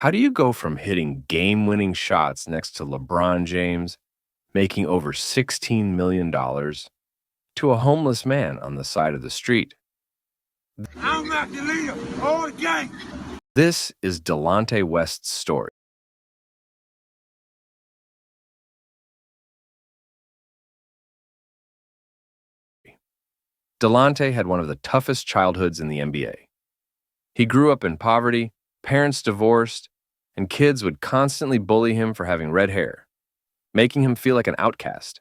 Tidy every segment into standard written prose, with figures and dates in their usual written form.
How do you go from hitting game-winning shots next to LeBron James, making over $16 million, to a homeless man on the side of the street? I'm not the leader. All the gang. This is Delonte West's story. Delonte had one of the toughest childhoods in the NBA. He grew up in poverty, parents divorced, and kids would constantly bully him for having red hair, making him feel like an outcast.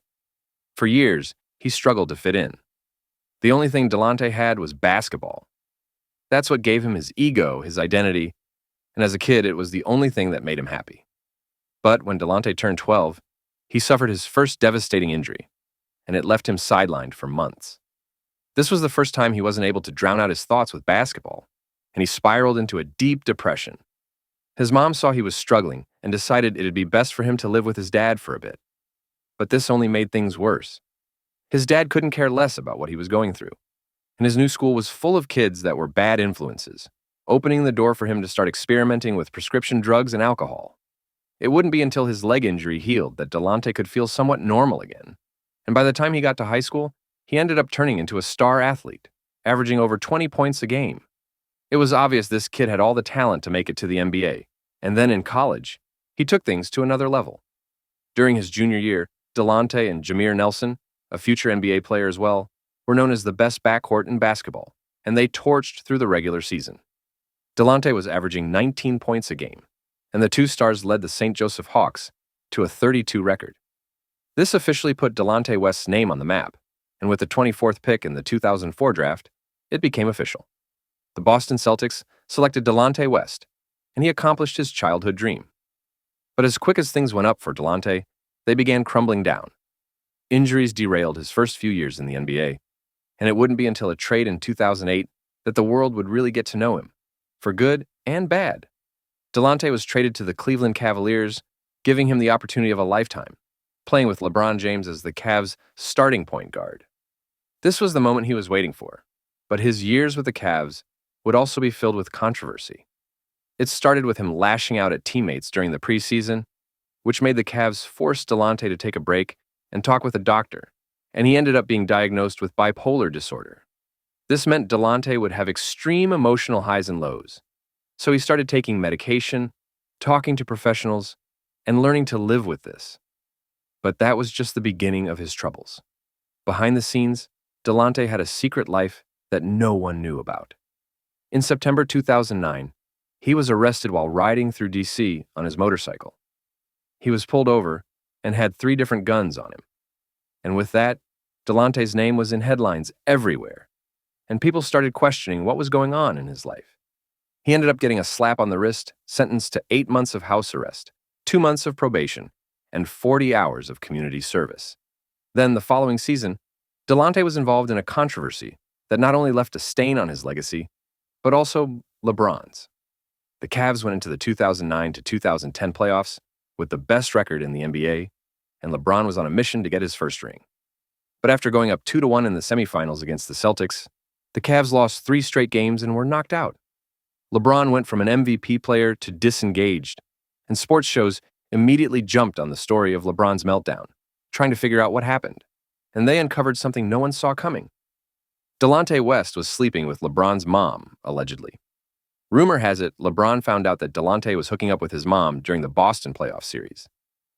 For years, he struggled to fit in. The only thing Delonte had was basketball. That's what gave him his ego, his identity, and as a kid, it was the only thing that made him happy. But when Delonte turned 12, he suffered his first devastating injury, and it left him sidelined for months. This was the first time he wasn't able to drown out his thoughts with basketball, and he spiraled into a deep depression. His mom saw he was struggling and decided it'd be best for him to live with his dad for a bit. But this only made things worse. His dad couldn't care less about what he was going through, and his new school was full of kids that were bad influences, opening the door for him to start experimenting with prescription drugs and alcohol. It wouldn't be until his leg injury healed that Delonte could feel somewhat normal again, and by the time he got to high school, he ended up turning into a star athlete, averaging over 20 points a game. It was obvious this kid had all the talent to make it to the NBA, and then in college, he took things to another level. During his junior year, Delonte and Jameer Nelson, a future NBA player as well, were known as the best backcourt in basketball, and they torched through the regular season. Delonte was averaging 19 points a game, and the two stars led the St. Joseph Hawks to a 32 record. This officially put Delonte West's name on the map, and with the 24th pick in the 2004 draft, it became official. The Boston Celtics selected Delonte West, and he accomplished his childhood dream. But as quick as things went up for Delonte, they began crumbling down. Injuries derailed his first few years in the NBA, and it wouldn't be until a trade in 2008 that the world would really get to know him, for good and bad. Delonte was traded to the Cleveland Cavaliers, giving him the opportunity of a lifetime, playing with LeBron James as the Cavs' starting point guard. This was the moment he was waiting for, but his years with the Cavs would also be filled with controversy. It started with him lashing out at teammates during the preseason, which made the Cavs force Delonte to take a break and talk with a doctor, and he ended up being diagnosed with bipolar disorder. This meant Delonte would have extreme emotional highs and lows, so he started taking medication, talking to professionals, and learning to live with this. But that was just the beginning of his troubles. Behind the scenes, Delonte had a secret life that no one knew about. In September 2009, he was arrested while riding through D.C. on his motorcycle. He was pulled over and had 3 different guns on him. And with that, Delonte's name was in headlines everywhere, and people started questioning what was going on in his life. He ended up getting a slap on the wrist, sentenced to 8 months of house arrest, 2 months of probation, and 40 hours of community service. Then, the following season, Delonte was involved in a controversy that not only left a stain on his legacy, but also LeBron's. The Cavs went into the 2009 to 2010 playoffs with the best record in the NBA, and LeBron was on a mission to get his first ring. But after going up 2-1 in the semifinals against the Celtics, the Cavs lost 3 straight games and were knocked out. LeBron went from an MVP player to disengaged, and sports shows immediately jumped on the story of LeBron's meltdown, trying to figure out what happened, and they uncovered something no one saw coming. Delonte West was sleeping with LeBron's mom, allegedly. Rumor has it LeBron found out that Delonte was hooking up with his mom during the Boston playoff series,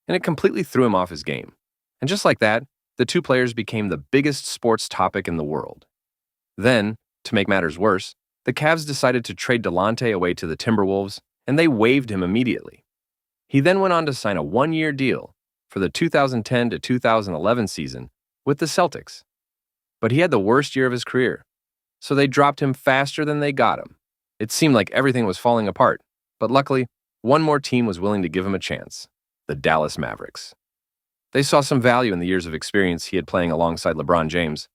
and it completely threw him off his game. And just like that, the two players became the biggest sports topic in the world. Then, to make matters worse, the Cavs decided to trade Delonte away to the Timberwolves, and they waived him immediately. He then went on to sign a 1-year deal for the 2010 to 2011 season with the Celtics. But he had the worst year of his career, so they dropped him faster than they got him. It seemed like everything was falling apart, but luckily, one more team was willing to give him a chance: the Dallas Mavericks. They saw some value in the years of experience he had playing alongside LeBron James,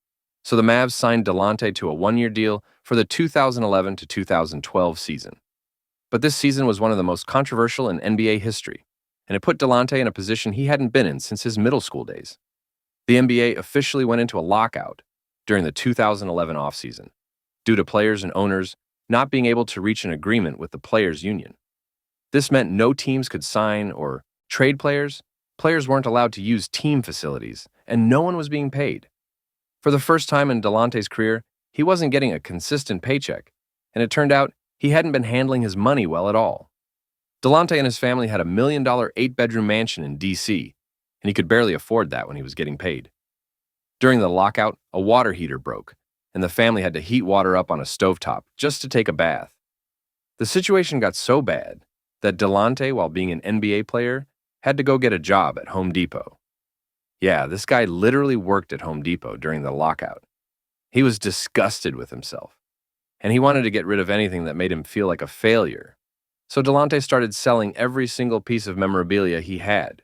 so the Mavs signed Delonte to a 1-year deal for the 2011 to 2012 season. But this season was one of the most controversial in NBA history, and it put Delonte in a position he hadn't been in since his middle school days. The NBA officially went into a lockout during the 2011 offseason, due to players and owners not being able to reach an agreement with the players' union. This meant no teams could sign or trade players, players weren't allowed to use team facilities, and no one was being paid. For the first time in Delonte's career, he wasn't getting a consistent paycheck, and it turned out he hadn't been handling his money well at all. Delonte and his family had a $1 million 8-bedroom mansion in D.C., and he could barely afford that when he was getting paid. During the lockout, a water heater broke, and the family had to heat water up on a stovetop just to take a bath. The situation got so bad that Delonte, while being an NBA player, had to go get a job at Home Depot. Yeah, this guy literally worked at Home Depot during the lockout. He was disgusted with himself, and he wanted to get rid of anything that made him feel like a failure. So Delonte started selling every single piece of memorabilia he had.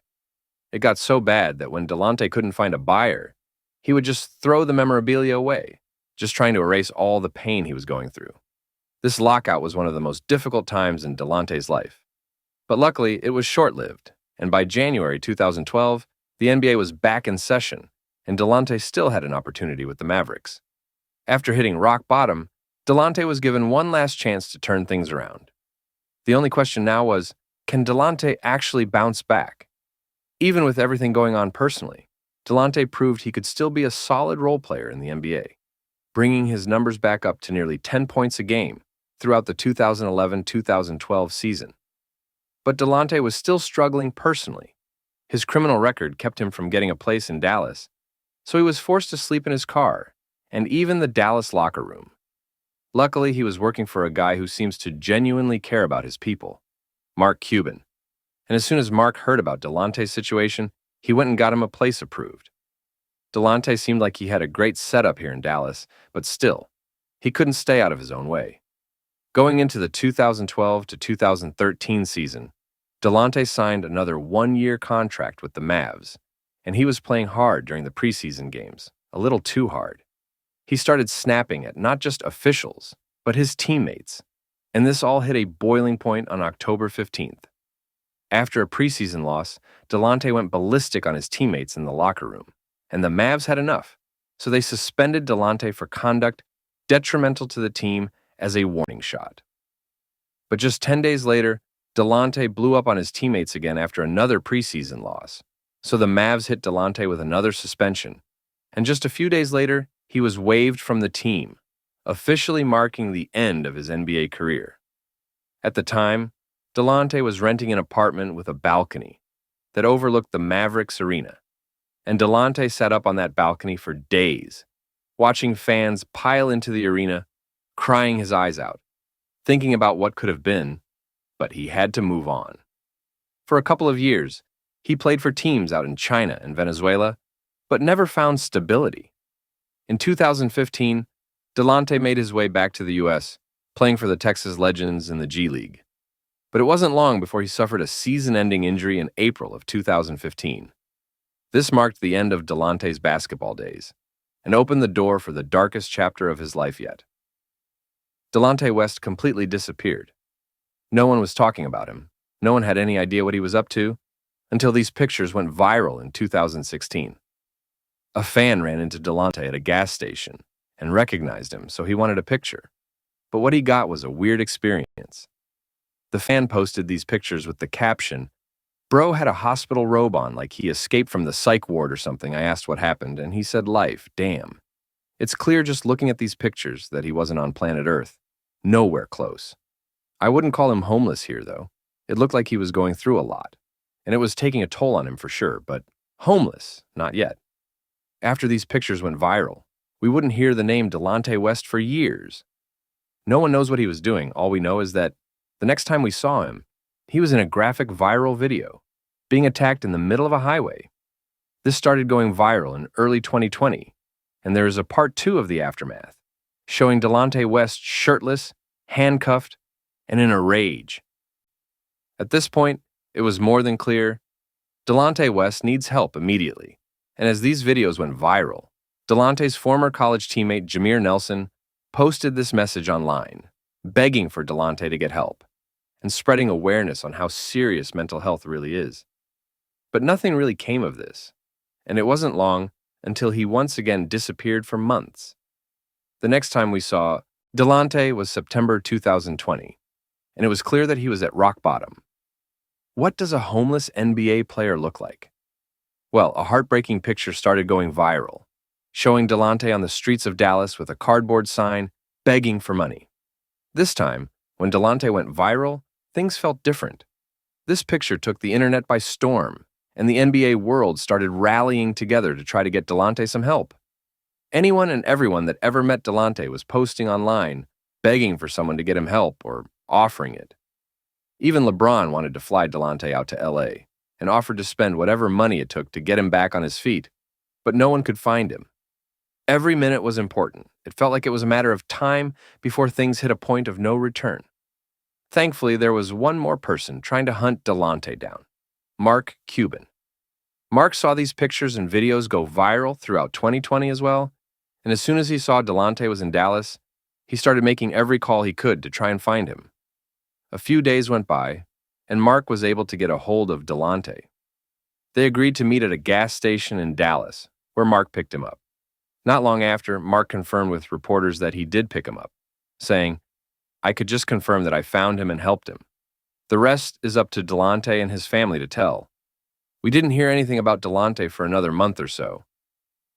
It got so bad that when Delonte couldn't find a buyer, he would just throw the memorabilia away, just trying to erase all the pain he was going through. This lockout was one of the most difficult times in Delonte's life. But luckily, it was short-lived, and by January 2012, the NBA was back in session, and Delonte still had an opportunity with the Mavericks. After hitting rock bottom, Delonte was given one last chance to turn things around. The only question now was, can Delonte actually bounce back? Even with everything going on personally, Delonte proved he could still be a solid role player in the NBA, bringing his numbers back up to nearly 10 points a game throughout the 2011-2012 season. But Delonte was still struggling personally. His criminal record kept him from getting a place in Dallas, so he was forced to sleep in his car and even the Dallas locker room. Luckily, he was working for a guy who seems to genuinely care about his people, Mark Cuban. And as soon as Mark heard about Delonte's situation, he went and got him a place approved. Delonte seemed like he had a great setup here in Dallas, but still, he couldn't stay out of his own way. Going into the 2012 to 2013 season, Delonte signed another one-year contract with the Mavs, and he was playing hard during the preseason games, a little too hard. He started snapping at not just officials, but his teammates, and this all hit a boiling point on October 15th. After a preseason loss, Delonte went ballistic on his teammates in the locker room, and the Mavs had enough, so they suspended Delonte for conduct detrimental to the team as a warning shot. But just 10 days later, Delonte blew up on his teammates again after another preseason loss, so the Mavs hit Delonte with another suspension, and just a few days later, he was waived from the team, officially marking the end of his NBA career. At the time, Delonte was renting an apartment with a balcony that overlooked the Mavericks arena, and Delonte sat up on that balcony for days, watching fans pile into the arena, crying his eyes out, thinking about what could have been, but he had to move on. For a couple of years, he played for teams out in China and Venezuela, but never found stability. In 2015, Delonte made his way back to the U.S., playing for the Texas Legends in the G League. But it wasn't long before he suffered a season-ending injury in April of 2015. This marked the end of Delonte's basketball days and opened the door for the darkest chapter of his life yet. Delonte West completely disappeared. No one was talking about him. No one had any idea what he was up to until these pictures went viral in 2016. A fan ran into Delonte at a gas station and recognized him, so he wanted a picture. But what he got was a weird experience. The fan posted these pictures with the caption, "Bro had a hospital robe on like he escaped from the psych ward or something." I asked what happened, and he said life. Damn. It's clear just looking at these pictures that he wasn't on planet Earth. Nowhere close. I wouldn't call him homeless here, though. It looked like he was going through a lot, and it was taking a toll on him for sure, but homeless, not yet. After these pictures went viral, we wouldn't hear the name Delonte West for years. No one knows what he was doing. All we know is that the next time we saw him, he was in a graphic viral video, being attacked in the middle of a highway. This started going viral in early 2020, and there is a part 2 of the aftermath, showing Delonte West shirtless, handcuffed, and in a rage. At this point, it was more than clear Delonte West needs help immediately. And as these videos went viral, Delonte's former college teammate Jameer Nelson posted this message online, begging for Delonte to get help and spreading awareness on how serious mental health really is. But nothing really came of this, and it wasn't long until he once again disappeared for months. The next time we saw Delonte was September 2020, and it was clear that he was at rock bottom. What does a homeless NBA player look like? Well, a heartbreaking picture started going viral, showing Delonte on the streets of Dallas with a cardboard sign begging for money. This time, when Delonte went viral, things felt different. This picture took the internet by storm, and the NBA world started rallying together to try to get Delonte some help. Anyone and everyone that ever met Delonte was posting online, begging for someone to get him help or offering it. Even LeBron wanted to fly Delonte out to LA and offered to spend whatever money it took to get him back on his feet, but no one could find him. Every minute was important. It felt like it was a matter of time before things hit a point of no return. Thankfully, there was one more person trying to hunt Delonte down: Mark Cuban. Mark saw these pictures and videos go viral throughout 2020 as well, and as soon as he saw Delonte was in Dallas, he started making every call he could to try and find him. A few days went by, and Mark was able to get a hold of Delonte. They agreed to meet at a gas station in Dallas, where Mark picked him up. Not long after, Mark confirmed with reporters that he did pick him up, saying, "I could just confirm that I found him and helped him. The rest is up to Delonte and his family to tell." We didn't hear anything about Delonte for another month or so.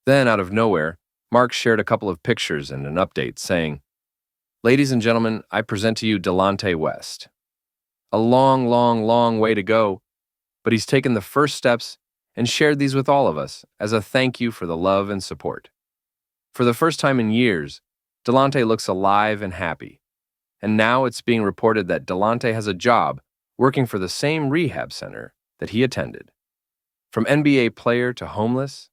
Then, out of nowhere, Mark shared a couple of pictures and an update, saying, "Ladies and gentlemen, I present to you Delonte West. A long, long, long way to go, but he's taken the first steps and shared these with all of us as a thank you for the love and support." For the first time in years, Delonte looks alive and happy, and now it's being reported that Delonte has a job working for the same rehab center that he attended. From NBA player to homeless,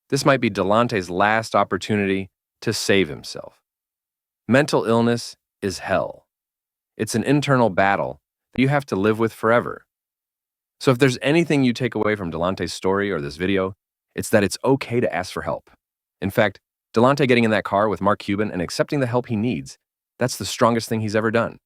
this might be Delonte's last opportunity to save himself. Mental illness is hell. It's an internal battle that you have to live with forever. So if there's anything you take away from Delonte's story or this video, it's that it's okay to ask for help. In fact, Delonte getting in that car with Mark Cuban and accepting the help he needs, that's the strongest thing he's ever done.